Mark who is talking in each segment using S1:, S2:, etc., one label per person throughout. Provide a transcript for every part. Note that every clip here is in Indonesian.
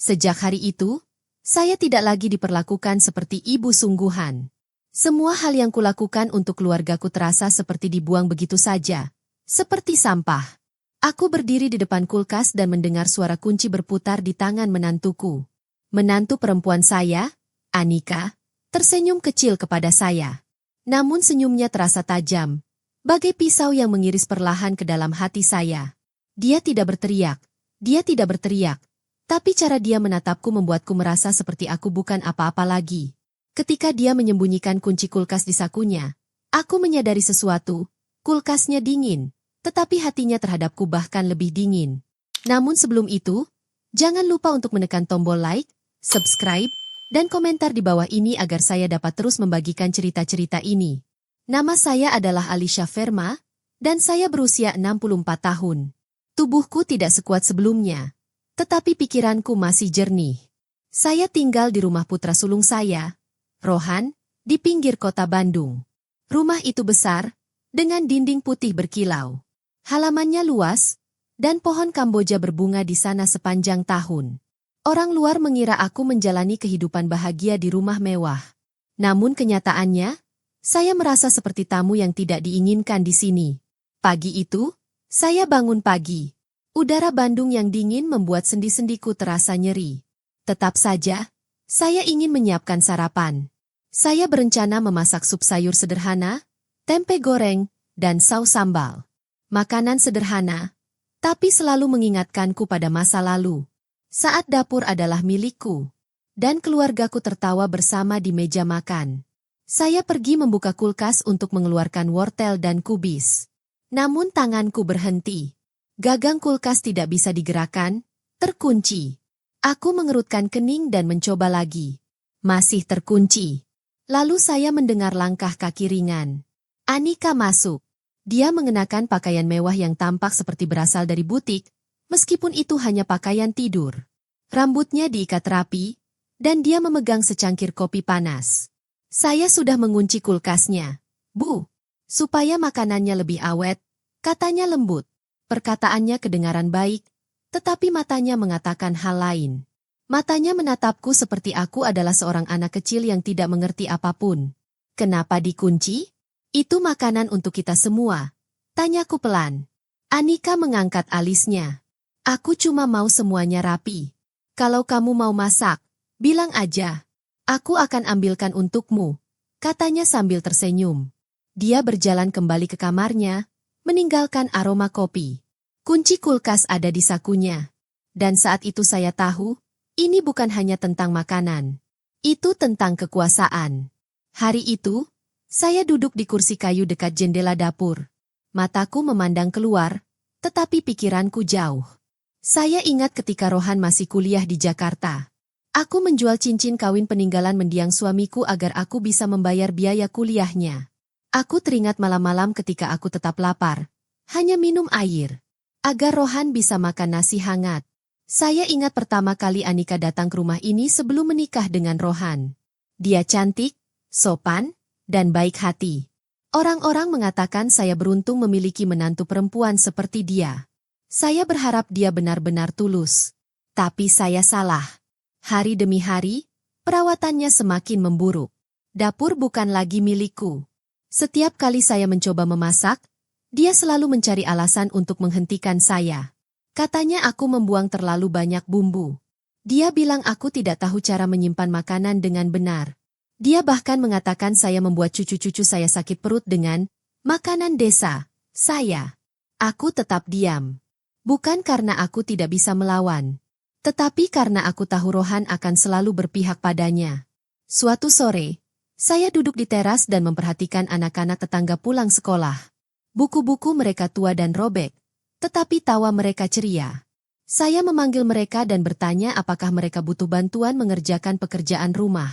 S1: Sejak hari itu, saya tidak lagi diperlakukan seperti ibu sungguhan. Semua hal yang kulakukan untuk keluargaku terasa seperti dibuang begitu saja, seperti sampah. Aku berdiri di depan kulkas dan mendengar suara kunci berputar di tangan menantuku. Menantu perempuan saya, Anika, tersenyum kecil kepada saya. Namun senyumnya terasa tajam, bagai pisau yang mengiris perlahan ke dalam hati saya. Dia tidak berteriak, tapi cara dia menatapku membuatku merasa seperti aku bukan apa-apa lagi. Ketika dia menyembunyikan kunci kulkas di sakunya, aku menyadari sesuatu, kulkasnya dingin, tetapi hatinya terhadapku bahkan lebih dingin. Namun sebelum itu, jangan lupa untuk menekan tombol like, subscribe, dan komentar di bawah ini agar saya dapat terus membagikan cerita-cerita ini. Nama saya adalah Alicia Verma, dan saya berusia 64 tahun. Tubuhku tidak sekuat sebelumnya, tetapi pikiranku masih jernih. Saya tinggal di rumah putra sulung saya, Rohan, di pinggir kota Bandung. Rumah itu besar, dengan dinding putih berkilau. Halamannya luas, dan pohon Kamboja berbunga di sana sepanjang tahun. Orang luar mengira aku menjalani kehidupan bahagia di rumah mewah. Namun kenyataannya, saya merasa seperti tamu yang tidak diinginkan di sini. Pagi itu, saya bangun pagi. Udara Bandung yang dingin membuat sendi-sendiku terasa nyeri. Tetap saja, saya ingin menyiapkan sarapan. Saya berencana memasak sup sayur sederhana, tempe goreng, dan saus sambal. Makanan sederhana, tapi selalu mengingatkanku pada masa lalu. Saat dapur adalah milikku, dan keluargaku tertawa bersama di meja makan. Saya pergi membuka kulkas untuk mengeluarkan wortel dan kubis. Namun tanganku berhenti. Gagang kulkas tidak bisa digerakkan, terkunci. Aku mengerutkan kening dan mencoba lagi. Masih terkunci. Lalu saya mendengar langkah kaki ringan. Anika masuk. Dia mengenakan pakaian mewah yang tampak seperti berasal dari butik, meskipun itu hanya pakaian tidur. Rambutnya diikat rapi, dan dia memegang secangkir kopi panas. Saya sudah mengunci kulkasnya. Bu, supaya makanannya lebih awet, katanya lembut. Perkataannya kedengaran baik, tetapi matanya mengatakan hal lain. Matanya menatapku seperti aku adalah seorang anak kecil yang tidak mengerti apapun. Kenapa dikunci? Itu makanan untuk kita semua, tanyaku pelan. Anika mengangkat alisnya. Aku cuma mau semuanya rapi. Kalau kamu mau masak, bilang aja. Aku akan ambilkan untukmu, katanya sambil tersenyum. Dia berjalan kembali ke kamarnya, meninggalkan aroma kopi. Kunci kulkas ada di sakunya. Dan saat itu saya tahu, ini bukan hanya tentang makanan. Itu tentang kekuasaan. Hari itu, saya duduk di kursi kayu dekat jendela dapur. Mataku memandang keluar, tetapi pikiranku jauh. Saya ingat ketika Rohan masih kuliah di Jakarta. Aku menjual cincin kawin peninggalan mendiang suamiku agar aku bisa membayar biaya kuliahnya. Aku teringat malam-malam ketika aku tetap lapar. Hanya minum air. Agar Rohan bisa makan nasi hangat. Saya ingat pertama kali Anika datang ke rumah ini sebelum menikah dengan Rohan. Dia cantik, sopan, dan baik hati. Orang-orang mengatakan saya beruntung memiliki menantu perempuan seperti dia. Saya berharap dia benar-benar tulus. Tapi saya salah. Hari demi hari, perawatannya semakin memburuk. Dapur bukan lagi milikku. Setiap kali saya mencoba memasak, dia selalu mencari alasan untuk menghentikan saya. Katanya aku membuang terlalu banyak bumbu. Dia bilang aku tidak tahu cara menyimpan makanan dengan benar. Dia bahkan mengatakan saya membuat cucu-cucu saya sakit perut dengan makanan desa. Aku tetap diam. Bukan karena aku tidak bisa melawan, tetapi karena aku tahu Rohan akan selalu berpihak padanya. Suatu sore, saya duduk di teras dan memperhatikan anak-anak tetangga pulang sekolah. Buku-buku mereka tua dan robek, tetapi tawa mereka ceria. Saya memanggil mereka dan bertanya apakah mereka butuh bantuan mengerjakan pekerjaan rumah.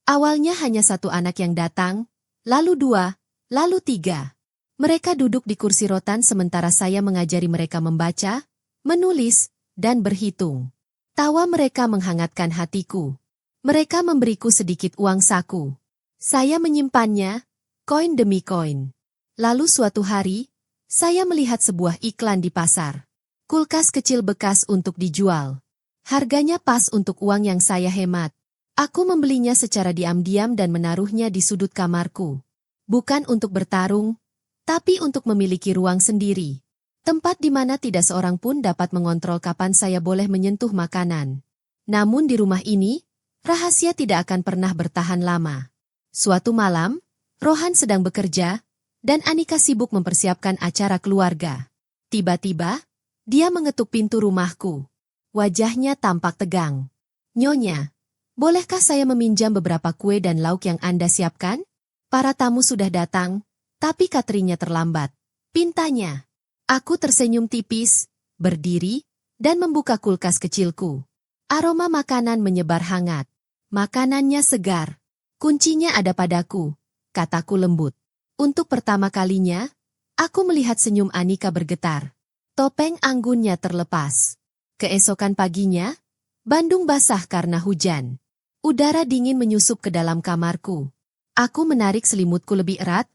S1: Awalnya hanya satu anak yang datang, lalu dua, lalu tiga. Mereka duduk di kursi rotan sementara saya mengajari mereka membaca, menulis, dan berhitung. Tawa mereka menghangatkan hatiku. Mereka memberiku sedikit uang saku. Saya menyimpannya, koin demi koin. Lalu suatu hari, saya melihat sebuah iklan di pasar. Kulkas kecil bekas untuk dijual. Harganya pas untuk uang yang saya hemat. Aku membelinya secara diam-diam dan menaruhnya di sudut kamarku. Bukan untuk bertarung, tapi untuk memiliki ruang sendiri. Tempat di mana tidak seorang pun dapat mengontrol kapan saya boleh menyentuh makanan. Namun di rumah ini, rahasia tidak akan pernah bertahan lama. Suatu malam, Rohan sedang bekerja, dan Anika sibuk mempersiapkan acara keluarga. Tiba-tiba, dia mengetuk pintu rumahku. Wajahnya tampak tegang. "Nyonya, bolehkah saya meminjam beberapa kue dan lauk yang Anda siapkan? Para tamu sudah datang, tapi cateringnya terlambat," pintanya. Aku tersenyum tipis, berdiri, dan membuka kulkas kecilku. Aroma makanan menyebar hangat. "Makanannya segar. Kuncinya ada padaku," kataku lembut. Untuk pertama kalinya, aku melihat senyum Anika bergetar. Topeng anggunnya terlepas. Keesokan paginya, Bandung basah karena hujan. Udara dingin menyusup ke dalam kamarku. Aku menarik selimutku lebih erat,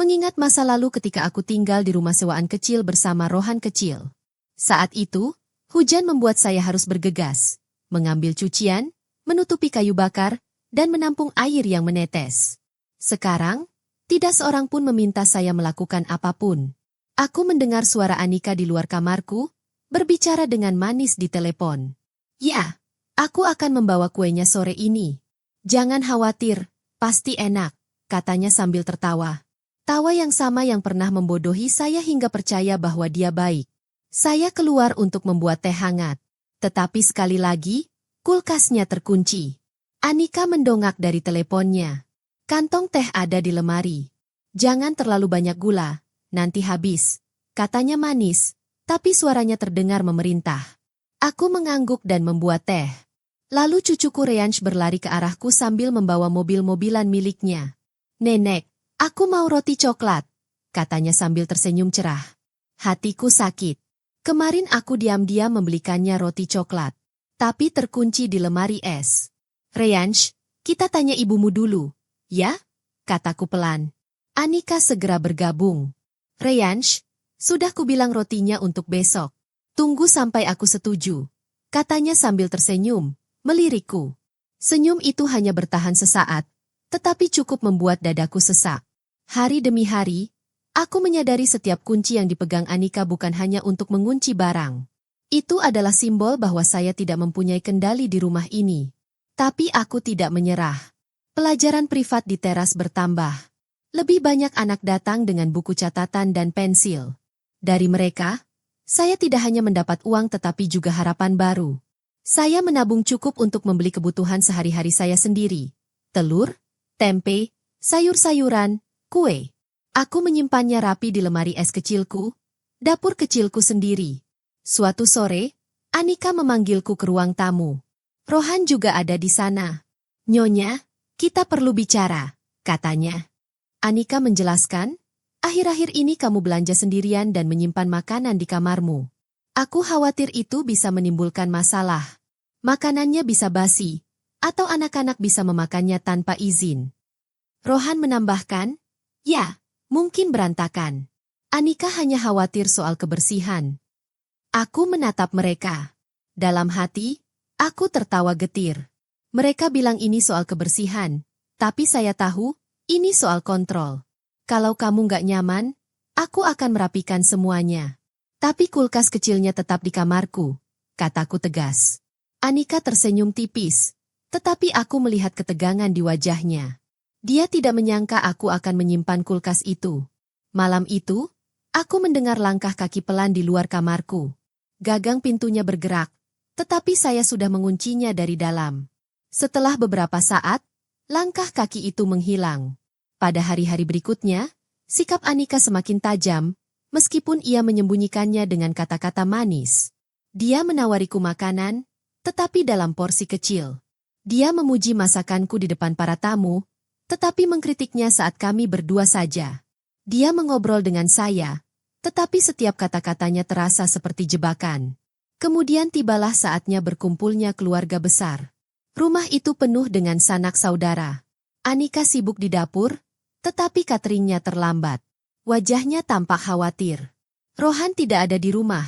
S1: mengingat masa lalu ketika aku tinggal di rumah sewaan kecil bersama Rohan kecil. Saat itu, hujan membuat saya harus bergegas, mengambil cucian, menutupi kayu bakar, dan menampung air yang menetes. Sekarang, tidak seorang pun meminta saya melakukan apapun. Aku mendengar suara Anika di luar kamarku, berbicara dengan manis di telepon. "Ya, aku akan membawa kuenya sore ini. Jangan khawatir, pasti enak," katanya sambil tertawa. Tawa yang sama yang pernah membodohi saya hingga percaya bahwa dia baik. Saya keluar untuk membuat teh hangat. Tetapi sekali lagi, kulkasnya terkunci. Anika mendongak dari teleponnya. "Kantong teh ada di lemari. Jangan terlalu banyak gula, nanti habis," katanya manis. Tapi suaranya terdengar memerintah. Aku mengangguk dan membuat teh. Lalu cucuku Reansh berlari ke arahku sambil membawa mobil-mobilan miliknya. "Nenek, aku mau roti coklat," katanya sambil tersenyum cerah. Hatiku sakit. Kemarin aku diam-diam membelikannya roti coklat, tapi terkunci di lemari es. "Reansh, kita tanya ibumu dulu, ya?" kataku pelan. Anika segera bergabung. "Reansh, sudah kubilang rotinya untuk besok. Tunggu sampai aku setuju," katanya sambil tersenyum, melirikku. Senyum itu hanya bertahan sesaat, tetapi cukup membuat dadaku sesak. Hari demi hari, aku menyadari setiap kunci yang dipegang Anika bukan hanya untuk mengunci barang. Itu adalah simbol bahwa saya tidak mempunyai kendali di rumah ini. Tapi aku tidak menyerah. Pelajaran privat di teras bertambah. Lebih banyak anak datang dengan buku catatan dan pensil. Dari mereka, saya tidak hanya mendapat uang tetapi juga harapan baru. Saya menabung cukup untuk membeli kebutuhan sehari-hari saya sendiri. Telur, tempe, sayur-sayuran, kue. Aku menyimpannya rapi di lemari es kecilku, dapur kecilku sendiri. Suatu sore, Anika memanggilku ke ruang tamu. Rohan juga ada di sana. "Nyonya, kita perlu bicara," katanya. Anika menjelaskan, "Akhir-akhir ini kamu belanja sendirian dan menyimpan makanan di kamarmu. Aku khawatir itu bisa menimbulkan masalah. Makanannya bisa basi, atau anak-anak bisa memakannya tanpa izin." Rohan menambahkan, "Ya, mungkin berantakan." Anika hanya khawatir soal kebersihan. Aku menatap mereka. Dalam hati, aku tertawa getir. Mereka bilang ini soal kebersihan, tapi saya tahu, ini soal kontrol. Kalau kamu nggak nyaman, aku akan merapikan semuanya. Tapi kulkas kecilnya tetap di kamarku, kataku tegas. Anika tersenyum tipis, tetapi aku melihat ketegangan di wajahnya. Dia tidak menyangka aku akan menyimpan kulkas itu. Malam itu, aku mendengar langkah kaki pelan di luar kamarku. Gagang pintunya bergerak, tetapi saya sudah menguncinya dari dalam. Setelah beberapa saat, langkah kaki itu menghilang. Pada hari-hari berikutnya, sikap Anika semakin tajam, meskipun ia menyembunyikannya dengan kata-kata manis. Dia menawariku makanan, tetapi dalam porsi kecil. Dia memuji masakanku di depan para tamu, tetapi mengkritiknya saat kami berdua saja. Dia mengobrol dengan saya, tetapi setiap kata-katanya terasa seperti jebakan. Kemudian tibalah saatnya berkumpulnya keluarga besar. Rumah itu penuh dengan sanak saudara. Anika sibuk di dapur, tetapi cateringnya terlambat. Wajahnya tampak khawatir. Rohan tidak ada di rumah.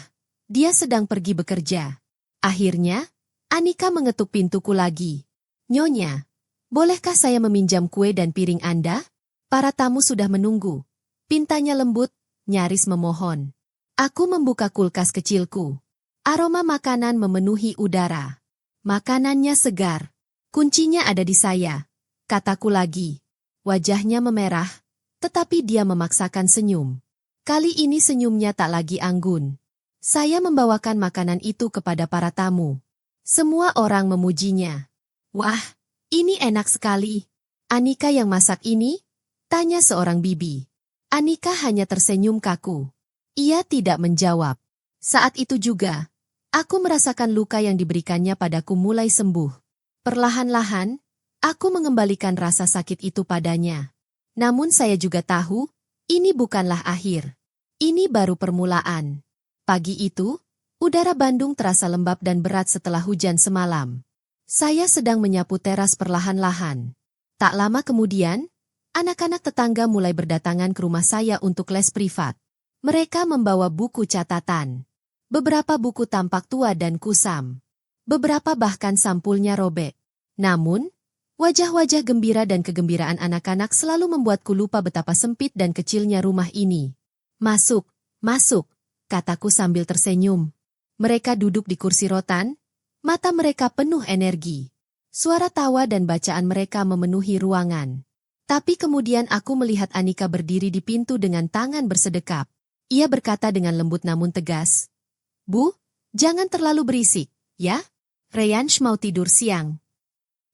S1: Dia sedang pergi bekerja. Akhirnya, Anika mengetuk pintuku lagi. Nyonya, bolehkah saya meminjam kue dan piring Anda? Para tamu sudah menunggu. Pintanya lembut, nyaris memohon. Aku membuka kulkas kecilku. Aroma makanan memenuhi udara. Makanannya segar. Kuncinya ada di saya, kataku lagi. Wajahnya memerah, tetapi dia memaksakan senyum. Kali ini senyumnya tak lagi anggun. Saya membawakan makanan itu kepada para tamu. Semua orang memujinya. Wah, ini enak sekali. Anika yang masak ini? Tanya seorang bibi. Anika hanya tersenyum kaku. Ia tidak menjawab. Saat itu juga, aku merasakan luka yang diberikannya padaku mulai sembuh. Perlahan-lahan, aku mengembalikan rasa sakit itu padanya. Namun saya juga tahu, ini bukanlah akhir. Ini baru permulaan. Pagi itu, udara Bandung terasa lembab dan berat setelah hujan semalam. Saya sedang menyapu teras perlahan-lahan. Tak lama kemudian, anak-anak tetangga mulai berdatangan ke rumah saya untuk les privat. Mereka membawa buku catatan. Beberapa buku tampak tua dan kusam. Beberapa bahkan sampulnya robek. Namun, wajah-wajah gembira dan kegembiraan anak-anak selalu membuatku lupa betapa sempit dan kecilnya rumah ini. Masuk, masuk, kataku sambil tersenyum. Mereka duduk di kursi rotan, mata mereka penuh energi. Suara tawa dan bacaan mereka memenuhi ruangan. Tapi kemudian aku melihat Anika berdiri di pintu dengan tangan bersedekap. Ia berkata dengan lembut namun tegas, "Bu, jangan terlalu berisik, ya? Reyansh mau tidur siang."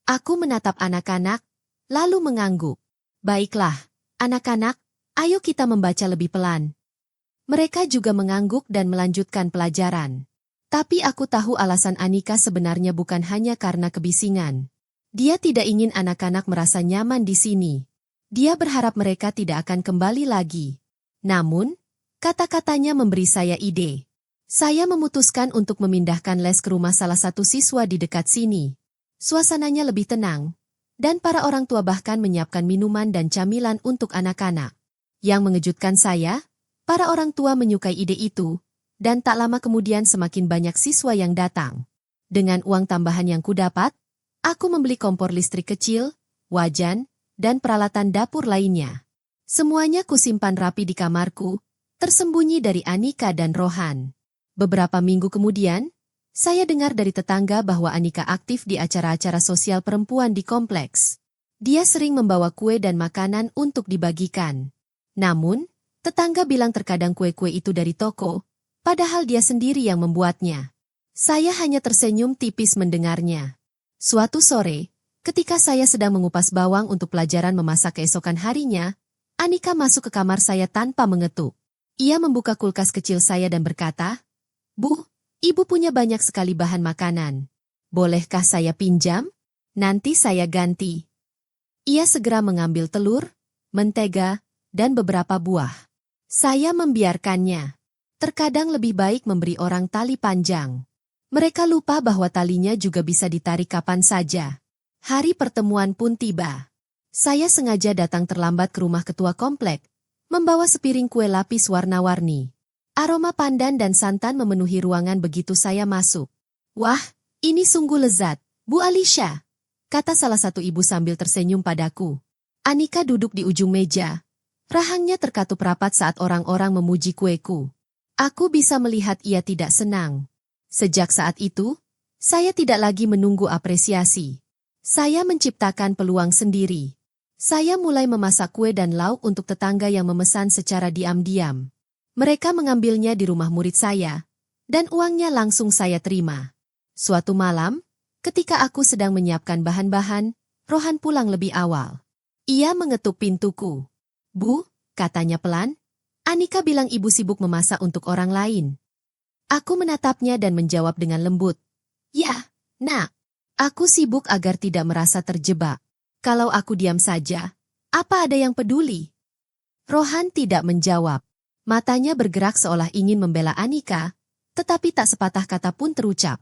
S1: Aku menatap anak-anak, lalu mengangguk. Baiklah, anak-anak, ayo kita membaca lebih pelan. Mereka juga mengangguk dan melanjutkan pelajaran. Tapi aku tahu alasan Anika sebenarnya bukan hanya karena kebisingan. Dia tidak ingin anak-anak merasa nyaman di sini. Dia berharap mereka tidak akan kembali lagi. Namun, kata-katanya memberi saya ide. Saya memutuskan untuk memindahkan les ke rumah salah satu siswa di dekat sini. Suasananya lebih tenang, dan para orang tua bahkan menyiapkan minuman dan camilan untuk anak-anak. Yang mengejutkan saya, para orang tua menyukai ide itu, dan tak lama kemudian semakin banyak siswa yang datang. Dengan uang tambahan yang kudapat, aku membeli kompor listrik kecil, wajan, dan peralatan dapur lainnya. Semuanya kusimpan rapi di kamarku, tersembunyi dari Anika dan Rohan. Beberapa minggu kemudian, saya dengar dari tetangga bahwa Anika aktif di acara-acara sosial perempuan di kompleks. Dia sering membawa kue dan makanan untuk dibagikan. Namun, tetangga bilang terkadang kue-kue itu dari toko, padahal dia sendiri yang membuatnya. Saya hanya tersenyum tipis mendengarnya. Suatu sore, ketika saya sedang mengupas bawang untuk pelajaran memasak keesokan harinya, Anika masuk ke kamar saya tanpa mengetuk. Ia membuka kulkas kecil saya dan berkata, "Bu, Ibu punya banyak sekali bahan makanan. Bolehkah saya pinjam? Nanti saya ganti." Ia segera mengambil telur, mentega, dan beberapa buah. Saya membiarkannya. Terkadang lebih baik memberi orang tali panjang. Mereka lupa bahwa talinya juga bisa ditarik kapan saja. Hari pertemuan pun tiba. Saya sengaja datang terlambat ke rumah ketua komplek, membawa sepiring kue lapis warna-warni. Aroma pandan dan santan memenuhi ruangan begitu saya masuk. "Wah, ini sungguh lezat, Bu Alicia," kata salah satu ibu sambil tersenyum padaku. Anika duduk di ujung meja. Rahangnya terkatup rapat saat orang-orang memuji kueku. Aku bisa melihat ia tidak senang. Sejak saat itu, saya tidak lagi menunggu apresiasi. Saya menciptakan peluang sendiri. Saya mulai memasak kue dan lauk untuk tetangga yang memesan secara diam-diam. Mereka mengambilnya di rumah murid saya, dan uangnya langsung saya terima. Suatu malam, ketika aku sedang menyiapkan bahan-bahan, Rohan pulang lebih awal. Ia mengetuk pintuku. "Bu," katanya pelan, "Anika bilang ibu sibuk memasak untuk orang lain." Aku menatapnya dan menjawab dengan lembut, "Ya, Nak. Aku sibuk agar tidak merasa terjebak. Kalau aku diam saja, apa ada yang peduli?" Rohan tidak menjawab. Matanya bergerak seolah ingin membela Anika, tetapi tak sepatah kata pun terucap.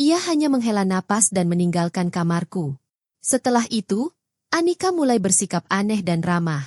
S1: Ia hanya menghela napas dan meninggalkan kamarku. Setelah itu, Anika mulai bersikap aneh dan ramah.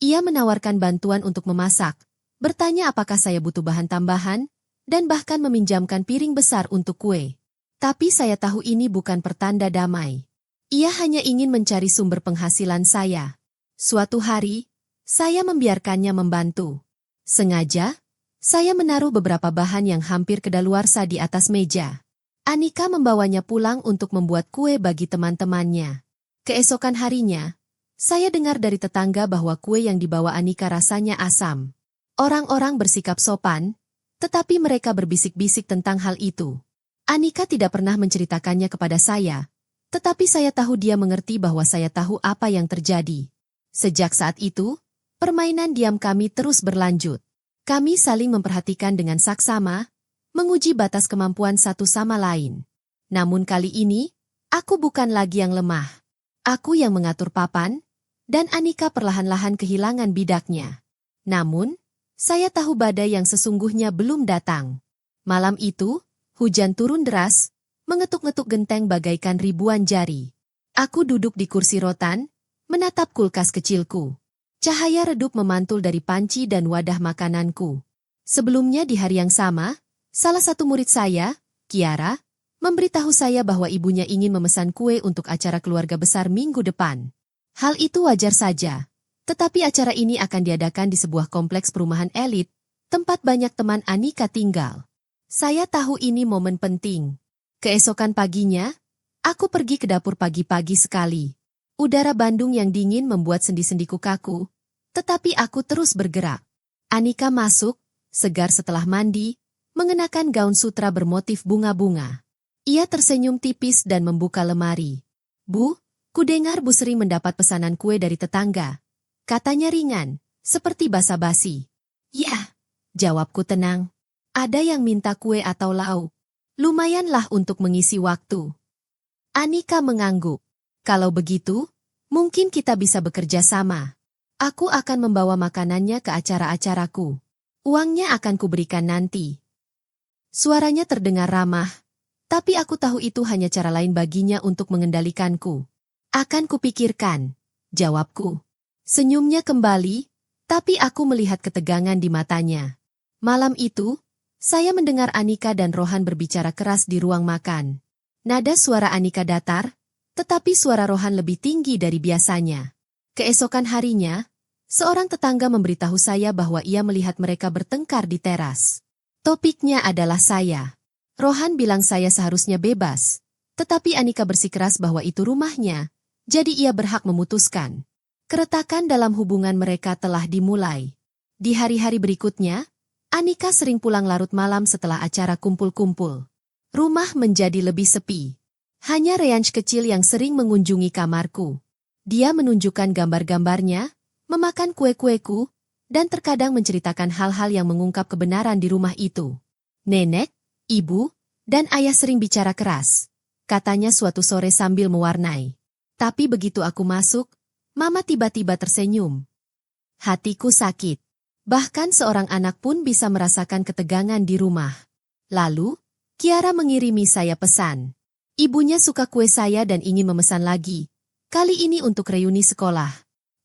S1: Ia menawarkan bantuan untuk memasak, bertanya apakah saya butuh bahan tambahan, dan bahkan meminjamkan piring besar untuk kue. Tapi saya tahu ini bukan pertanda damai. Ia hanya ingin mencari sumber penghasilan saya. Suatu hari, saya membiarkannya membantu. Sengaja, saya menaruh beberapa bahan yang hampir kedaluarsa di atas meja. Anika membawanya pulang untuk membuat kue bagi teman-temannya. Keesokan harinya, saya dengar dari tetangga bahwa kue yang dibawa Anika rasanya asam. Orang-orang bersikap sopan, tetapi mereka berbisik-bisik tentang hal itu. Anika tidak pernah menceritakannya kepada saya, tetapi saya tahu dia mengerti bahwa saya tahu apa yang terjadi. Sejak saat itu, permainan diam kami terus berlanjut. Kami saling memperhatikan dengan saksama, menguji batas kemampuan satu sama lain. Namun kali ini, aku bukan lagi yang lemah. Aku yang mengatur papan, dan Anika perlahan-lahan kehilangan bidaknya. Namun, saya tahu badai yang sesungguhnya belum datang. Malam itu, hujan turun deras, mengetuk-ngetuk genteng bagaikan ribuan jari. Aku duduk di kursi rotan, menatap kulkas kecilku. Cahaya redup memantul dari panci dan wadah makananku. Sebelumnya di hari yang sama, salah satu murid saya, Kiara, memberitahu saya bahwa ibunya ingin memesan kue untuk acara keluarga besar minggu depan. Hal itu wajar saja, tetapi acara ini akan diadakan di sebuah kompleks perumahan elit, tempat banyak teman Anika tinggal. Saya tahu ini momen penting. Keesokan paginya, aku pergi ke dapur pagi-pagi sekali. Udara Bandung yang dingin membuat sendi-sendiku kaku, tetapi aku terus bergerak. Anika masuk, segar setelah mandi, mengenakan gaun sutra bermotif bunga-bunga. Ia tersenyum tipis dan membuka lemari. "Bu, kudengar Bu sering mendapat pesanan kue dari tetangga," katanya ringan, seperti basa-basi. "Ya," jawabku tenang. "Ada yang minta kue atau lauk. Lumayanlah untuk mengisi waktu." Anika mengangguk. "Kalau begitu, mungkin kita bisa bekerja sama. Aku akan membawa makanannya ke acara-acaraku. Uangnya akan kuberikan nanti." Suaranya terdengar ramah, tapi aku tahu itu hanya cara lain baginya untuk mengendalikanku. "Akan kupikirkan," jawabku. Senyumnya kembali, tapi aku melihat ketegangan di matanya. Malam itu, saya mendengar Anika dan Rohan berbicara keras di ruang makan. Nada suara Anika datar, tetapi suara Rohan lebih tinggi dari biasanya. Keesokan harinya, seorang tetangga memberitahu saya bahwa ia melihat mereka bertengkar di teras. Topiknya adalah saya. Rohan bilang saya seharusnya bebas, tetapi Anika bersikeras bahwa itu rumahnya, jadi ia berhak memutuskan. Keretakan dalam hubungan mereka telah dimulai. Di hari-hari berikutnya, Anika sering pulang larut malam setelah acara kumpul-kumpul. Rumah menjadi lebih sepi. Hanya Reanch kecil yang sering mengunjungi kamarku. Dia menunjukkan gambar-gambarnya, memakan kue-kueku, dan terkadang menceritakan hal-hal yang mengungkap kebenaran di rumah itu. "Nenek, ibu, dan ayah sering bicara keras," katanya suatu sore sambil mewarnai. Tapi begitu aku masuk, Mama tiba-tiba tersenyum. Hatiku sakit. Bahkan seorang anak pun bisa merasakan ketegangan di rumah. Lalu, Kiara mengirimi saya pesan. Ibunya suka kue saya dan ingin memesan lagi. Kali ini untuk reuni sekolah.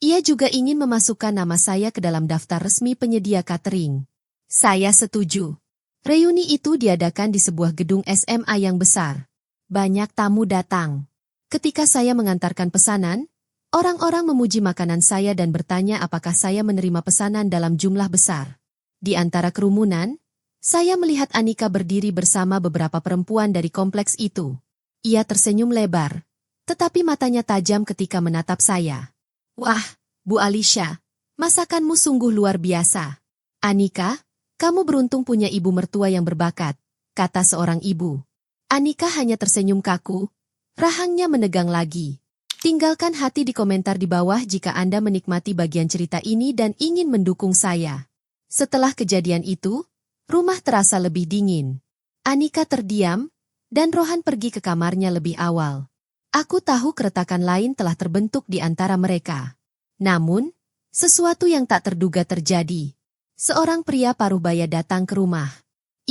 S1: Ia juga ingin memasukkan nama saya ke dalam daftar resmi penyedia catering. Saya setuju. Reuni itu diadakan di sebuah gedung SMA yang besar. Banyak tamu datang. Ketika saya mengantarkan pesanan, orang-orang memuji makanan saya dan bertanya apakah saya menerima pesanan dalam jumlah besar. Di antara kerumunan, saya melihat Anika berdiri bersama beberapa perempuan dari kompleks itu. Ia tersenyum lebar, tetapi matanya tajam ketika menatap saya. "Wah, Bu Alicia, masakanmu sungguh luar biasa." "Anika, kamu beruntung punya ibu mertua yang berbakat," kata seorang ibu. Anika hanya tersenyum kaku, rahangnya menegang lagi. Tinggalkan hati di komentar di bawah jika Anda menikmati bagian cerita ini dan ingin mendukung saya. Setelah kejadian itu, rumah terasa lebih dingin. Anika terdiam, dan Rohan pergi ke kamarnya lebih awal. Aku tahu keretakan lain telah terbentuk di antara mereka. Namun, sesuatu yang tak terduga terjadi. Seorang pria paruh baya datang ke rumah.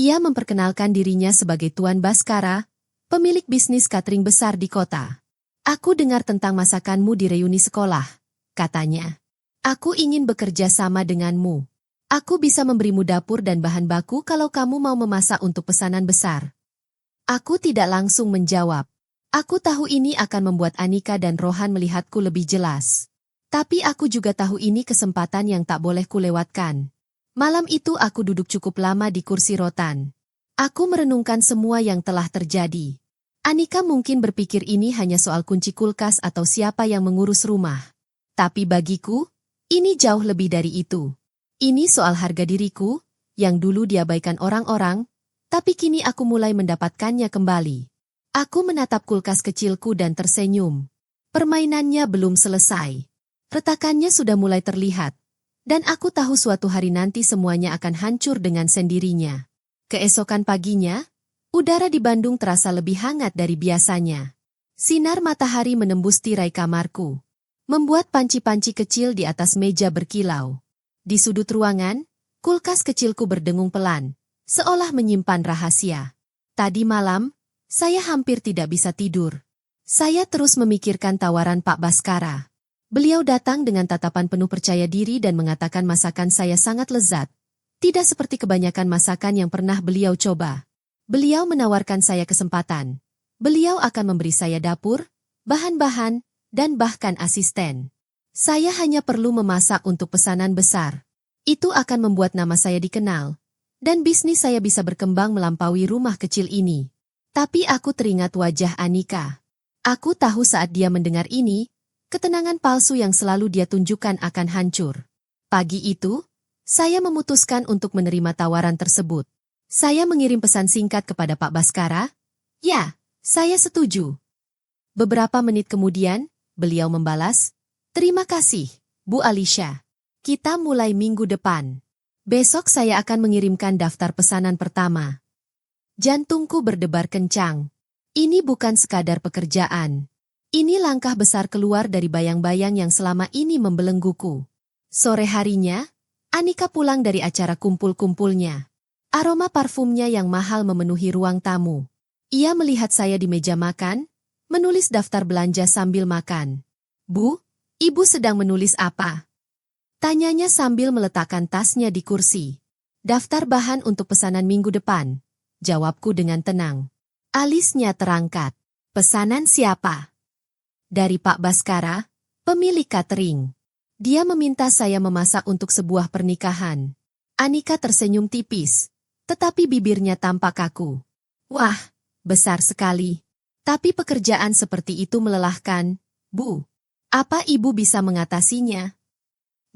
S1: Ia memperkenalkan dirinya sebagai Tuan Baskara, pemilik bisnis catering besar di kota. "Aku dengar tentang masakanmu di reuni sekolah," katanya. "Aku ingin bekerja sama denganmu. Aku bisa memberimu dapur dan bahan baku kalau kamu mau memasak untuk pesanan besar." Aku tidak langsung menjawab. Aku tahu ini akan membuat Anika dan Rohan melihatku lebih jelas. Tapi aku juga tahu ini kesempatan yang tak boleh kulewatkan. Malam itu aku duduk cukup lama di kursi rotan. Aku merenungkan semua yang telah terjadi. Anika mungkin berpikir ini hanya soal kunci kulkas atau siapa yang mengurus rumah. Tapi bagiku, ini jauh lebih dari itu. Ini soal harga diriku, yang dulu diabaikan orang-orang, tapi kini aku mulai mendapatkannya kembali. Aku menatap kulkas kecilku dan tersenyum. Permainannya belum selesai. Retakannya sudah mulai terlihat. Dan aku tahu suatu hari nanti semuanya akan hancur dengan sendirinya. Keesokan paginya, udara di Bandung terasa lebih hangat dari biasanya. Sinar matahari menembus tirai kamarku, membuat panci-panci kecil di atas meja berkilau. Di sudut ruangan, kulkas kecilku berdengung pelan, seolah menyimpan rahasia. Tadi malam, saya hampir tidak bisa tidur. Saya terus memikirkan tawaran Pak Baskara. Beliau datang dengan tatapan penuh percaya diri dan mengatakan masakan saya sangat lezat. Tidak seperti kebanyakan masakan yang pernah beliau coba. Beliau menawarkan saya kesempatan. Beliau akan memberi saya dapur, bahan-bahan, dan bahkan asisten. Saya hanya perlu memasak untuk pesanan besar. Itu akan membuat nama saya dikenal. Dan bisnis saya bisa berkembang melampaui rumah kecil ini. Tapi aku teringat wajah Anika. Aku tahu saat dia mendengar ini, ketenangan palsu yang selalu dia tunjukkan akan hancur. Pagi itu, saya memutuskan untuk menerima tawaran tersebut. Saya mengirim pesan singkat kepada Pak Baskara. Ya, saya setuju. Beberapa menit kemudian, beliau membalas, "Terima kasih, Bu Alicia. Kita mulai minggu depan. Besok saya akan mengirimkan daftar pesanan pertama." Jantungku berdebar kencang. Ini bukan sekadar pekerjaan. Ini langkah besar keluar dari bayang-bayang yang selama ini membelengguku. Sore harinya, Anika pulang dari acara kumpul-kumpulnya. Aroma parfumnya yang mahal memenuhi ruang tamu. Ia melihat saya di meja makan, menulis daftar belanja sambil makan. "Bu, Ibu sedang menulis apa?" Tanyanya sambil meletakkan tasnya di kursi. "Daftar bahan untuk pesanan minggu depan," jawabku dengan tenang. Alisnya terangkat. "Pesanan siapa?" "Dari Pak Baskara, pemilik catering. Dia meminta saya memasak untuk sebuah pernikahan." Anika tersenyum tipis, tetapi bibirnya tampak kaku. "Wah, besar sekali. Tapi pekerjaan seperti itu melelahkan, Bu. Apa Ibu bisa mengatasinya?"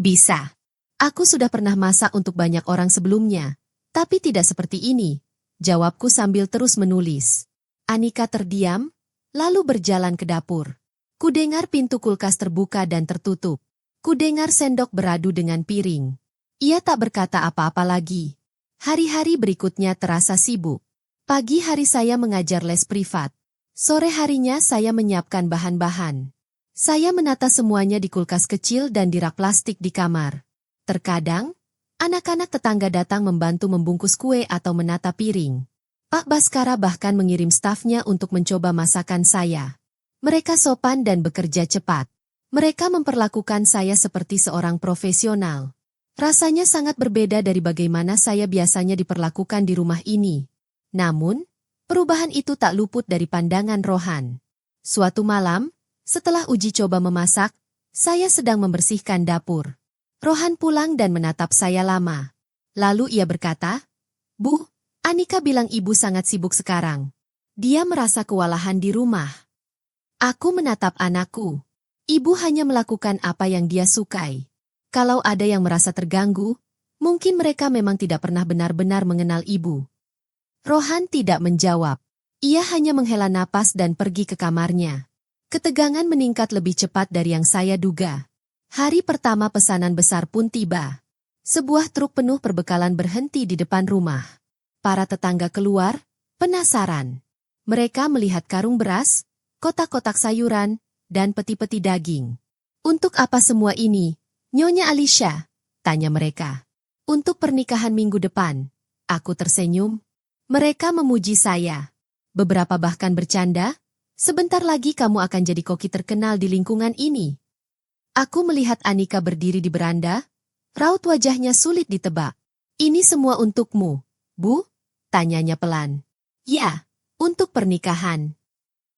S1: "Bisa. Aku sudah pernah masak untuk banyak orang sebelumnya, tapi tidak seperti ini," jawabku sambil terus menulis. Anika terdiam, lalu berjalan ke dapur. Kudengar pintu kulkas terbuka dan tertutup. Kudengar sendok beradu dengan piring. Ia tak berkata apa-apa lagi. Hari-hari berikutnya terasa sibuk. Pagi hari saya mengajar les privat. Sore harinya saya menyiapkan bahan-bahan. Saya menata semuanya di kulkas kecil dan di rak plastik di kamar. Terkadang, anak-anak tetangga datang membantu membungkus kue atau menata piring. Pak Baskara bahkan mengirim stafnya untuk mencoba masakan saya. Mereka sopan dan bekerja cepat. Mereka memperlakukan saya seperti seorang profesional. Rasanya sangat berbeda dari bagaimana saya biasanya diperlakukan di rumah ini. Namun, perubahan itu tak luput dari pandangan Rohan. Suatu malam, setelah uji coba memasak, saya sedang membersihkan dapur. Rohan pulang dan menatap saya lama. Lalu ia berkata, "Bu, Anika bilang Ibu sangat sibuk sekarang. Dia merasa kewalahan di rumah." Aku menatap anakku. Ibu hanya melakukan apa yang dia sukai. Kalau ada yang merasa terganggu, mungkin mereka memang tidak pernah benar-benar mengenal ibu. Rohan tidak menjawab. Ia hanya menghela napas dan pergi ke kamarnya. Ketegangan meningkat lebih cepat dari yang saya duga. Hari pertama pesanan besar pun tiba. Sebuah truk penuh perbekalan berhenti di depan rumah. Para tetangga keluar, penasaran. Mereka melihat karung beras, kotak-kotak sayuran, dan peti-peti daging. "Untuk apa semua ini, Nyonya Alicia?" tanya mereka. "Untuk pernikahan minggu depan." Aku tersenyum. Mereka memuji saya. Beberapa bahkan bercanda, "Sebentar lagi kamu akan jadi koki terkenal di lingkungan ini." Aku melihat Anika berdiri di beranda, raut wajahnya sulit ditebak. "Ini semua untukmu, Bu?" tanyanya pelan. "Ya, Untuk pernikahan.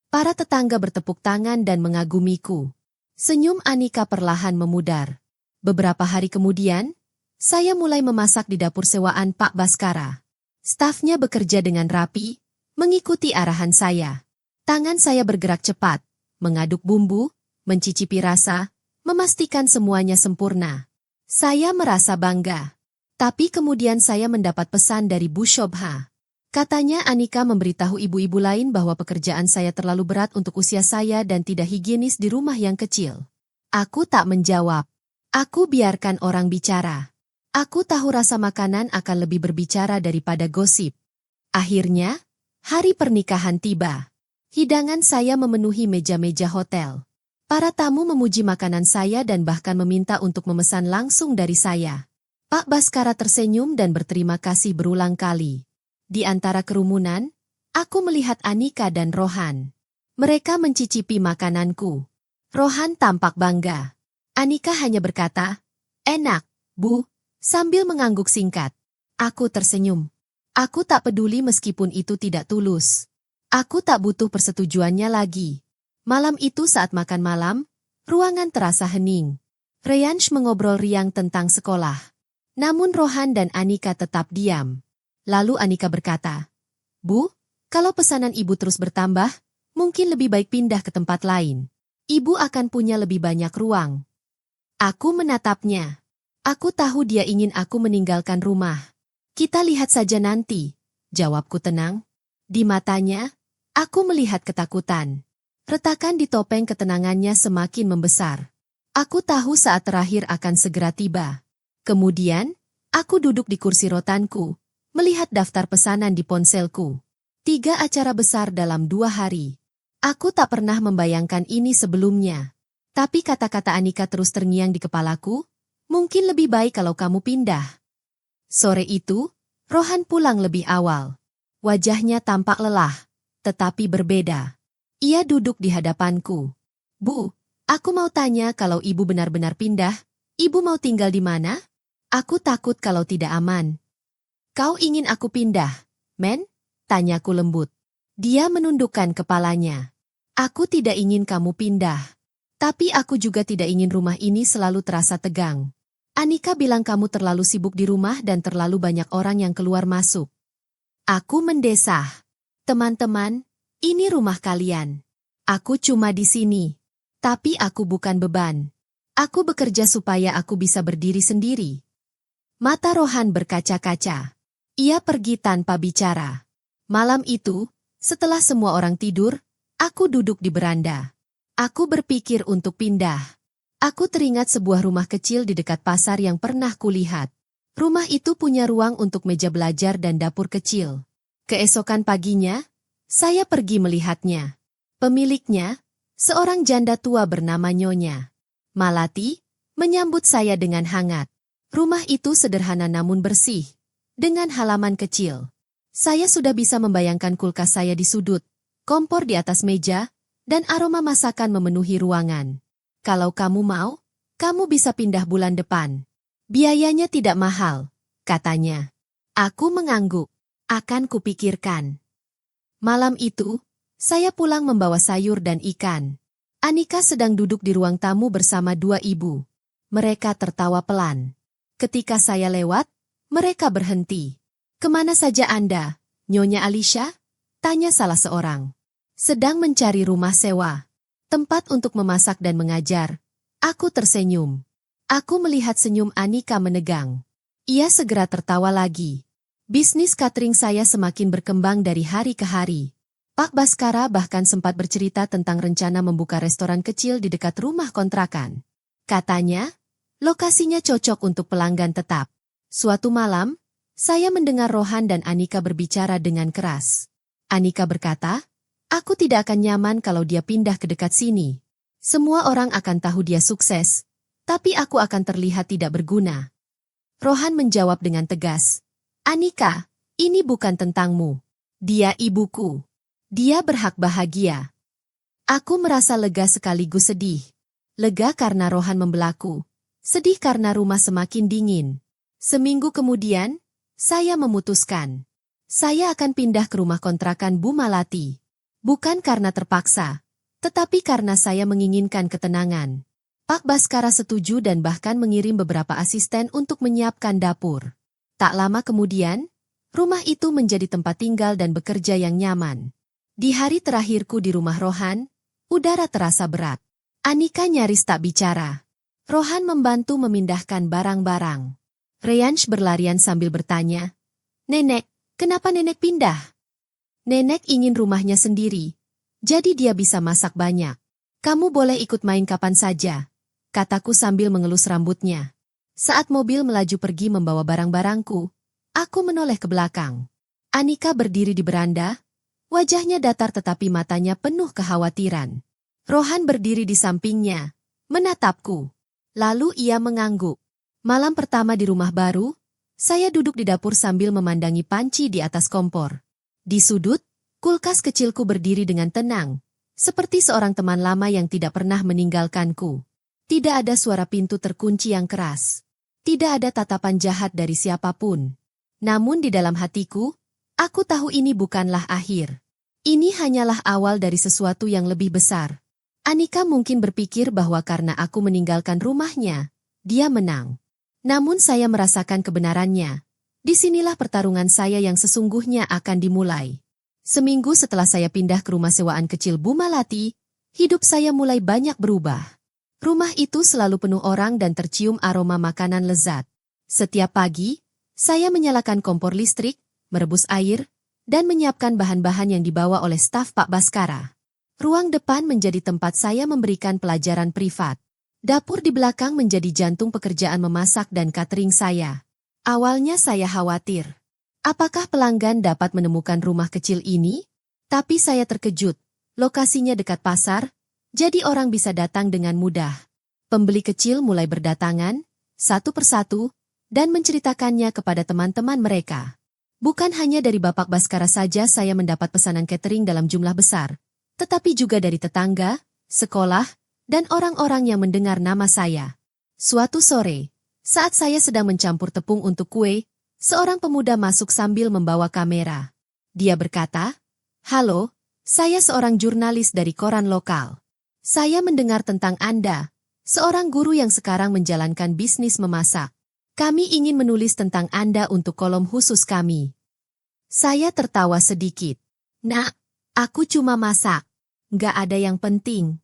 S1: Para tetangga bertepuk tangan dan mengagumiku. Senyum Anika perlahan memudar. Beberapa hari kemudian, saya mulai memasak di dapur sewaan Pak Baskara. Stafnya bekerja dengan rapi, mengikuti arahan saya. Tangan saya bergerak cepat, mengaduk bumbu, mencicipi rasa, memastikan semuanya sempurna. Saya merasa bangga. Tapi kemudian saya mendapat pesan dari Bu Shobha. Katanya Anika memberitahu ibu-ibu lain bahwa pekerjaan saya terlalu berat untuk usia saya dan tidak higienis di rumah yang kecil. Aku tak menjawab. Aku biarkan orang bicara. Aku tahu rasa makanan akan lebih berbicara daripada gosip. Akhirnya, hari pernikahan tiba. Hidangan saya memenuhi meja-meja hotel. Para tamu memuji makanan saya dan bahkan meminta untuk memesan langsung dari saya. Pak Baskara tersenyum dan berterima kasih berulang kali. Di antara kerumunan, aku melihat Anika dan Rohan. Mereka mencicipi makananku. Rohan tampak bangga. Anika hanya berkata, "Enak, Bu," sambil mengangguk singkat. Aku tersenyum. Aku tak peduli meskipun itu tidak tulus. Aku tak butuh persetujuannya lagi. Malam itu saat makan malam, ruangan terasa hening. Reyansh mengobrol riang tentang sekolah. Namun Rohan dan Anika tetap diam. Lalu Anika berkata, "Bu, kalau pesanan ibu terus bertambah, mungkin lebih baik pindah ke tempat lain. Ibu akan punya lebih banyak ruang." Aku menatapnya. Aku tahu dia ingin aku meninggalkan rumah. "Kita lihat saja nanti," jawabku tenang. Di matanya, aku melihat ketakutan. Retakan di topeng ketenangannya semakin membesar. Aku tahu saat terakhir akan segera tiba. Kemudian, aku duduk di kursi rotanku, melihat daftar pesanan di ponselku. 3 acara besar dalam 2 hari. Aku tak pernah membayangkan ini sebelumnya. Tapi kata-kata Anika terus terngiang di kepalaku, "Mungkin lebih baik kalau kamu pindah." Sore itu, Rohan pulang lebih awal. Wajahnya tampak lelah, tetapi berbeda. Ia duduk di hadapanku. "Bu, aku mau tanya kalau ibu benar-benar pindah, ibu mau tinggal di mana? Aku takut kalau tidak aman." "Kau ingin aku pindah, Men?" tanyaku lembut. Dia menundukkan kepalanya. "Aku tidak ingin kamu pindah. Tapi aku juga tidak ingin rumah ini selalu terasa tegang. Anika bilang kamu terlalu sibuk di rumah dan terlalu banyak orang yang keluar masuk." Aku mendesah. "Teman-teman, ini rumah kalian. Aku cuma di sini. Tapi aku bukan beban. Aku bekerja supaya aku bisa berdiri sendiri." Mata Rohan berkaca-kaca. Ia pergi tanpa bicara. Malam itu, setelah semua orang tidur, aku duduk di beranda. Aku berpikir untuk pindah. Aku teringat sebuah rumah kecil di dekat pasar yang pernah kulihat. Rumah itu punya ruang untuk meja belajar dan dapur kecil. Keesokan paginya, saya pergi melihatnya. Pemiliknya, seorang janda tua bernama Nyonya Malati, menyambut saya dengan hangat. Rumah itu sederhana namun bersih, dengan halaman kecil. Saya sudah bisa membayangkan kulkas saya di sudut, kompor di atas meja, dan aroma masakan memenuhi ruangan. "Kalau kamu mau, kamu bisa pindah bulan depan. Biayanya tidak mahal," katanya. Aku mengangguk. "Akan kupikirkan." Malam itu, saya pulang membawa sayur dan ikan. Anika sedang duduk di ruang tamu bersama 2 ibu. Mereka tertawa pelan. Ketika saya lewat, mereka berhenti. "Kemana saja Anda, Nyonya Alicia?" tanya salah seorang. "Sedang mencari rumah sewa. Tempat untuk memasak dan mengajar." Aku tersenyum. Aku melihat senyum Anika menegang. Ia segera tertawa lagi. Bisnis catering saya semakin berkembang dari hari ke hari. Pak Baskara bahkan sempat bercerita tentang rencana membuka restoran kecil di dekat rumah kontrakan. Katanya, lokasinya cocok untuk pelanggan tetap. Suatu malam, saya mendengar Rohan dan Anika berbicara dengan keras. Anika berkata, "Aku tidak akan nyaman kalau dia pindah ke dekat sini. Semua orang akan tahu dia sukses, tapi aku akan terlihat tidak berguna." Rohan menjawab dengan tegas, "Anika, ini bukan tentangmu. Dia ibuku. Dia berhak bahagia." Aku merasa lega sekaligus sedih. Lega karena Rohan membelaku. Sedih karena rumah semakin dingin. Seminggu kemudian, saya memutuskan. Saya akan pindah ke rumah kontrakan Bu Malati. Bukan karena terpaksa, tetapi karena saya menginginkan ketenangan. Pak Baskara setuju dan bahkan mengirim beberapa asisten untuk menyiapkan dapur. Tak lama kemudian, rumah itu menjadi tempat tinggal dan bekerja yang nyaman. Di hari terakhirku di rumah Rohan, udara terasa berat. Anika nyaris tak bicara. Rohan membantu memindahkan barang-barang. Reyansh berlarian sambil bertanya, "Nenek, kenapa nenek pindah?" Nenek ingin rumahnya sendiri, jadi dia bisa masak banyak. "Kamu boleh ikut main kapan saja," kataku sambil mengelus rambutnya. Saat mobil melaju pergi membawa barang-barangku, aku menoleh ke belakang. Anika berdiri di beranda, wajahnya datar tetapi matanya penuh kekhawatiran. Rohan berdiri di sampingnya, menatapku. Lalu ia mengangguk. Malam pertama di rumah baru, saya duduk di dapur sambil memandangi panci di atas kompor. Di sudut, kulkas kecilku berdiri dengan tenang, seperti seorang teman lama yang tidak pernah meninggalkanku. Tidak ada suara pintu terkunci yang keras. Tidak ada tatapan jahat dari siapapun. Namun di dalam hatiku, aku tahu ini bukanlah akhir. Ini hanyalah awal dari sesuatu yang lebih besar. Anika mungkin berpikir bahwa karena aku meninggalkan rumahnya, dia menang. Namun saya merasakan kebenarannya. Disinilah pertarungan saya yang sesungguhnya akan dimulai. Seminggu setelah saya pindah ke rumah sewaan kecil Bu Malati, hidup saya mulai banyak berubah. Rumah itu selalu penuh orang dan tercium aroma makanan lezat. Setiap pagi, saya menyalakan kompor listrik, merebus air, dan menyiapkan bahan-bahan yang dibawa oleh staf Pak Baskara. Ruang depan menjadi tempat saya memberikan pelajaran privat. Dapur di belakang menjadi jantung pekerjaan memasak dan catering saya. Awalnya saya khawatir. Apakah pelanggan dapat menemukan rumah kecil ini? Tapi saya terkejut. Lokasinya dekat pasar, jadi orang bisa datang dengan mudah. Pembeli kecil mulai berdatangan, satu persatu, dan menceritakannya kepada teman-teman mereka. Bukan hanya dari Bapak Baskara saja saya mendapat pesanan catering dalam jumlah besar, tetapi juga dari tetangga, sekolah, dan orang-orang yang mendengar nama saya. Suatu sore, saat saya sedang mencampur tepung untuk kue, seorang pemuda masuk sambil membawa kamera. Dia berkata, "Halo, saya seorang jurnalis dari koran lokal. Saya mendengar tentang Anda, seorang guru yang sekarang menjalankan bisnis memasak. Kami ingin menulis tentang Anda untuk kolom khusus kami." Saya tertawa sedikit. "Nak, aku cuma masak. Nggak ada yang penting."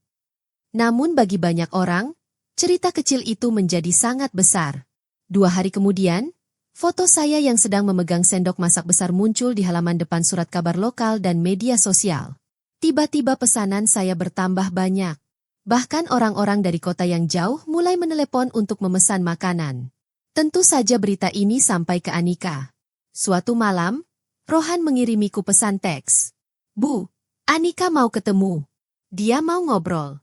S1: Namun bagi banyak orang, cerita kecil itu menjadi sangat besar. 2 hari kemudian, foto saya yang sedang memegang sendok masak besar muncul di halaman depan surat kabar lokal dan media sosial. Tiba-tiba pesanan saya bertambah banyak. Bahkan orang-orang dari kota yang jauh mulai menelepon untuk memesan makanan. Tentu saja berita ini sampai ke Anika. Suatu malam, Rohan mengirimiku pesan teks. "Bu, Anika mau ketemu. Dia mau ngobrol."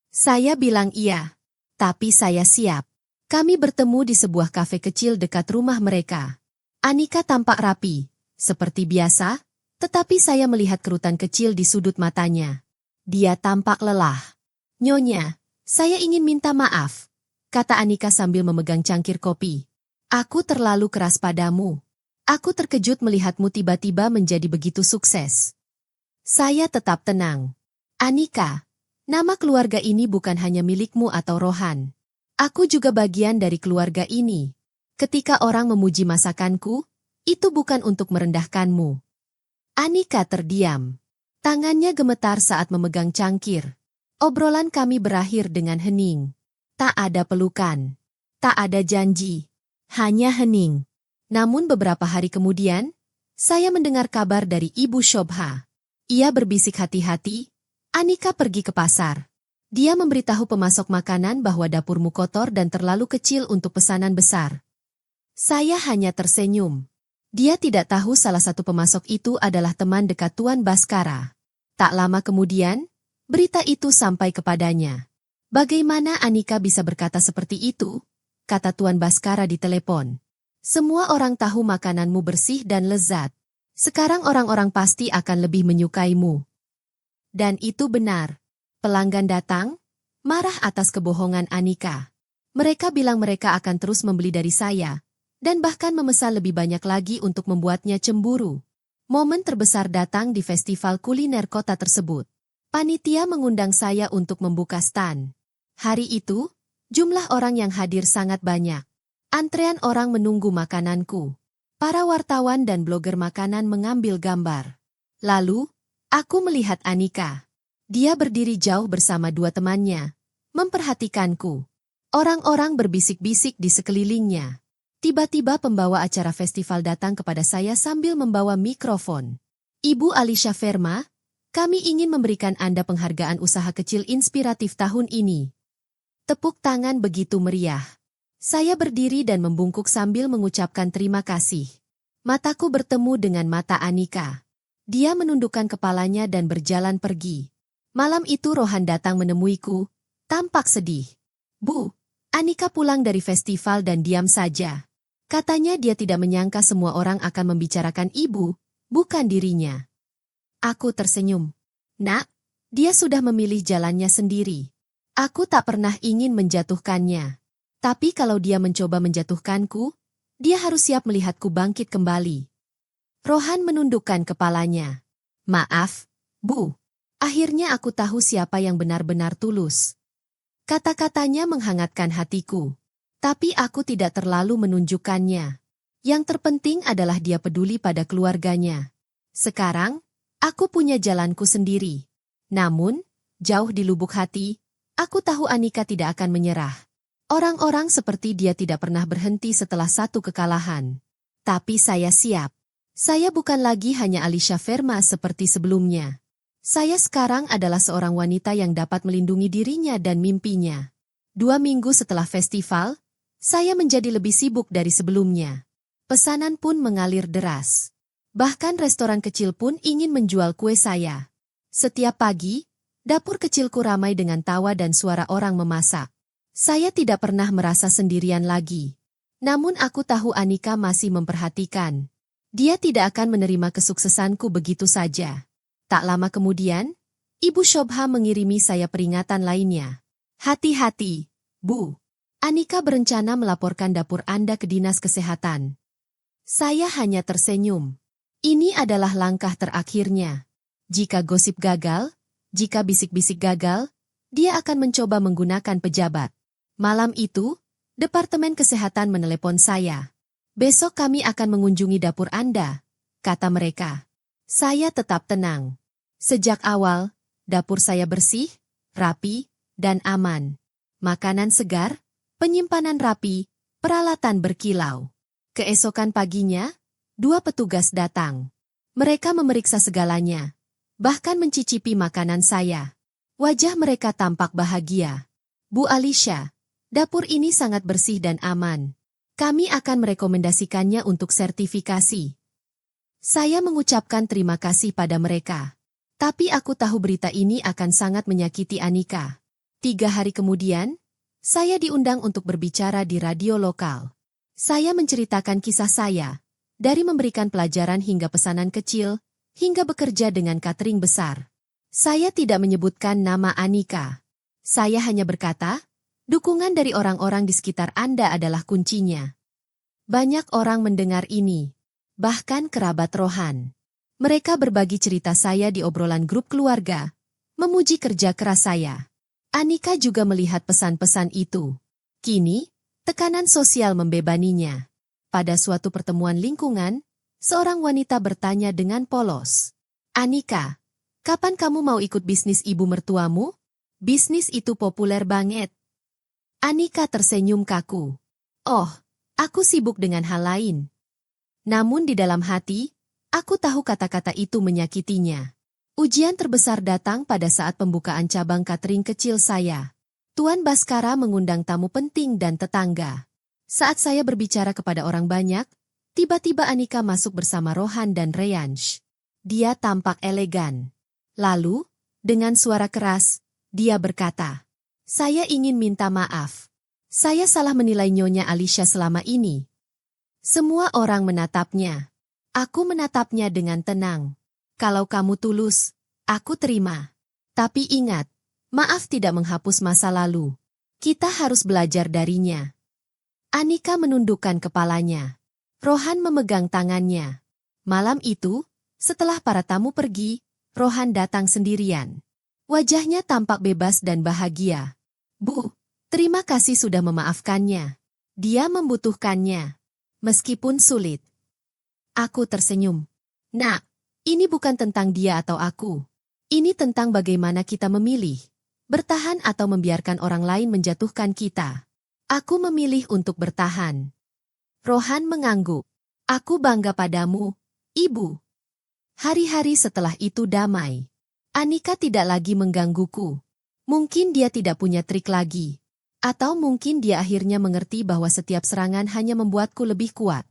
S1: Saya bilang iya. Tapi saya siap. Kami bertemu di sebuah kafe kecil dekat rumah mereka. Anika tampak rapi, seperti biasa, tetapi saya melihat kerutan kecil di sudut matanya. Dia tampak lelah. "Nyonya, saya ingin minta maaf," kata Anika sambil memegang cangkir kopi. "Aku terlalu keras padamu. Aku terkejut melihatmu tiba-tiba menjadi begitu sukses." Saya tetap tenang. "Anika, nama keluarga ini bukan hanya milikmu atau Rohan. Aku juga bagian dari keluarga ini. Ketika orang memuji masakanku, itu bukan untuk merendahkanmu." Anika terdiam. Tangannya gemetar saat memegang cangkir. Obrolan kami berakhir dengan hening. Tak ada pelukan. Tak ada janji. Hanya hening. Namun beberapa hari kemudian, saya mendengar kabar dari Ibu Shobha. Ia berbisik hati-hati, "Anika pergi ke pasar. Dia memberitahu pemasok makanan bahwa dapurmu kotor dan terlalu kecil untuk pesanan besar." Saya hanya tersenyum. Dia tidak tahu salah satu pemasok itu adalah teman dekat Tuan Baskara. Tak lama kemudian, berita itu sampai kepadanya. "Bagaimana Anika bisa berkata seperti itu?" kata Tuan Baskara di telepon. "Semua orang tahu makananmu bersih dan lezat. Sekarang orang-orang pasti akan lebih menyukaimu." Dan itu benar. Pelanggan datang, marah atas kebohongan Anika. Mereka bilang mereka akan terus membeli dari saya, dan bahkan memesan lebih banyak lagi untuk membuatnya cemburu. Momen terbesar datang di festival kuliner kota tersebut. Panitia mengundang saya untuk membuka stan. Hari itu, jumlah orang yang hadir sangat banyak. Antrean orang menunggu makananku. Para wartawan dan blogger makanan mengambil gambar. Lalu, aku melihat Anika. Dia berdiri jauh bersama dua temannya, memperhatikanku. Orang-orang berbisik-bisik di sekelilingnya. Tiba-tiba pembawa acara festival datang kepada saya sambil membawa mikrofon. Ibu Alicia Verma, kami ingin memberikan Anda penghargaan usaha kecil inspiratif tahun ini. Tepuk tangan begitu meriah. Saya berdiri dan membungkuk sambil mengucapkan terima kasih. Mataku bertemu dengan mata Anika. Dia menundukkan kepalanya dan berjalan pergi. Malam itu Rohan datang menemuiku, tampak sedih. Bu, Anika pulang dari festival dan diam saja. Katanya dia tidak menyangka semua orang akan membicarakan ibu, bukan dirinya. Aku tersenyum. Nak, dia sudah memilih jalannya sendiri. Aku tak pernah ingin menjatuhkannya. Tapi kalau dia mencoba menjatuhkanku, dia harus siap melihatku bangkit kembali. Rohan menundukkan kepalanya. Maaf, Bu. Akhirnya aku tahu siapa yang benar-benar tulus. Kata-katanya menghangatkan hatiku. Tapi aku tidak terlalu menunjukkannya. Yang terpenting adalah dia peduli pada keluarganya. Sekarang, aku punya jalanku sendiri. Namun, jauh di lubuk hati, aku tahu Anika tidak akan menyerah. Orang-orang seperti dia tidak pernah berhenti setelah satu kekalahan. Tapi saya siap. Saya bukan lagi hanya Alicia Verma seperti sebelumnya. Saya sekarang adalah seorang wanita yang dapat melindungi dirinya dan mimpinya. 2 minggu setelah festival, saya menjadi lebih sibuk dari sebelumnya. Pesanan pun mengalir deras. Bahkan restoran kecil pun ingin menjual kue saya. Setiap pagi, dapur kecilku ramai dengan tawa dan suara orang memasak. Saya tidak pernah merasa sendirian lagi. Namun aku tahu Anika masih memperhatikan. Dia tidak akan menerima kesuksesanku begitu saja. Tak lama kemudian, Ibu Shobha mengirimi saya peringatan lainnya. Hati-hati, Bu. Anika berencana melaporkan dapur Anda ke Dinas Kesehatan. Saya hanya tersenyum. Ini adalah langkah terakhirnya. Jika gosip gagal, jika bisik-bisik gagal, dia akan mencoba menggunakan pejabat. Malam itu, Departemen Kesehatan menelepon saya. Besok kami akan mengunjungi dapur Anda, kata mereka. Saya tetap tenang. Sejak awal, dapur saya bersih, rapi, dan aman. Makanan segar, penyimpanan rapi, peralatan berkilau. Keesokan paginya, 2 petugas datang. Mereka memeriksa segalanya, bahkan mencicipi makanan saya. Wajah mereka tampak bahagia. Bu Alicia, dapur ini sangat bersih dan aman. Kami akan merekomendasikannya untuk sertifikasi. Saya mengucapkan terima kasih pada mereka. Tapi aku tahu berita ini akan sangat menyakiti Anika. 3 hari kemudian, saya diundang untuk berbicara di radio lokal. Saya menceritakan kisah saya, dari memberikan pelajaran hingga pesanan kecil, hingga bekerja dengan catering besar. Saya tidak menyebutkan nama Anika. Saya hanya berkata, dukungan dari orang-orang di sekitar Anda adalah kuncinya. Banyak orang mendengar ini, bahkan kerabat Rohan. Mereka berbagi cerita saya di obrolan grup keluarga, memuji kerja keras saya. Anika juga melihat pesan-pesan itu. Kini, tekanan sosial membebaninya. Pada suatu pertemuan lingkungan, seorang wanita bertanya dengan polos. Anika, kapan kamu mau ikut bisnis ibu mertuamu? Bisnis itu populer banget. Anika tersenyum kaku. Oh, aku sibuk dengan hal lain. Namun di dalam hati, aku tahu kata-kata itu menyakitinya. Ujian terbesar datang pada saat pembukaan cabang catering kecil saya. Tuan Baskara mengundang tamu penting dan tetangga. Saat saya berbicara kepada orang banyak, tiba-tiba Anika masuk bersama Rohan dan Reyansh. Dia tampak elegan. Lalu, dengan suara keras, dia berkata, saya ingin minta maaf. Saya salah menilai Nyonya Alicia selama ini. Semua orang menatapnya. Aku menatapnya dengan tenang. Kalau kamu tulus, aku terima. Tapi ingat, maaf tidak menghapus masa lalu. Kita harus belajar darinya. Anika menundukkan kepalanya. Rohan memegang tangannya. Malam itu, setelah para tamu pergi, Rohan datang sendirian. Wajahnya tampak bebas dan bahagia. Bu, terima kasih sudah memaafkannya. Dia membutuhkannya. Meskipun sulit. Aku tersenyum. Nak, ini bukan tentang dia atau aku. Ini tentang bagaimana kita memilih. Bertahan atau membiarkan orang lain menjatuhkan kita. Aku memilih untuk bertahan. Rohan mengangguk. Aku bangga padamu, Ibu. Hari-hari setelah itu damai. Anika tidak lagi menggangguku. Mungkin dia tidak punya trik lagi. Atau mungkin dia akhirnya mengerti bahwa setiap serangan hanya membuatku lebih kuat.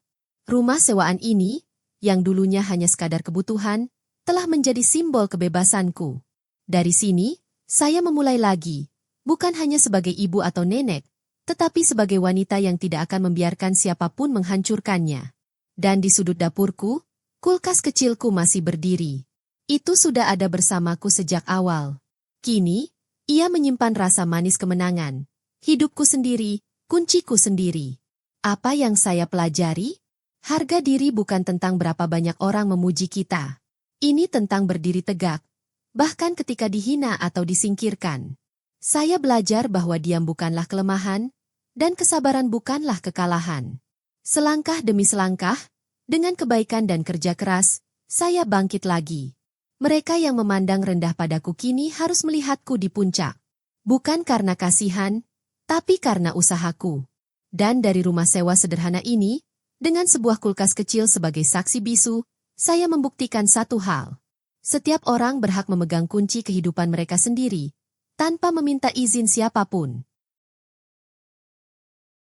S1: Rumah sewaan ini, yang dulunya hanya sekadar kebutuhan, telah menjadi simbol kebebasanku. Dari sini, saya memulai lagi, bukan hanya sebagai ibu atau nenek, tetapi sebagai wanita yang tidak akan membiarkan siapapun menghancurkannya. Dan di sudut dapurku, kulkas kecilku masih berdiri. Itu sudah ada bersamaku sejak awal. Kini, ia menyimpan rasa manis kemenangan. Hidupku sendiri, kunciku sendiri. Apa yang saya pelajari? Harga diri bukan tentang berapa banyak orang memuji kita. Ini tentang berdiri tegak, bahkan ketika dihina atau disingkirkan. Saya belajar bahwa diam bukanlah kelemahan, dan kesabaran bukanlah kekalahan. Selangkah demi selangkah, dengan kebaikan dan kerja keras, saya bangkit lagi. Mereka yang memandang rendah padaku kini harus melihatku di puncak. Bukan karena kasihan, tapi karena usahaku. Dan dari rumah sewa sederhana ini, dengan sebuah kulkas kecil sebagai saksi bisu, saya membuktikan satu hal. Setiap orang berhak memegang kunci kehidupan mereka sendiri, tanpa meminta izin siapapun.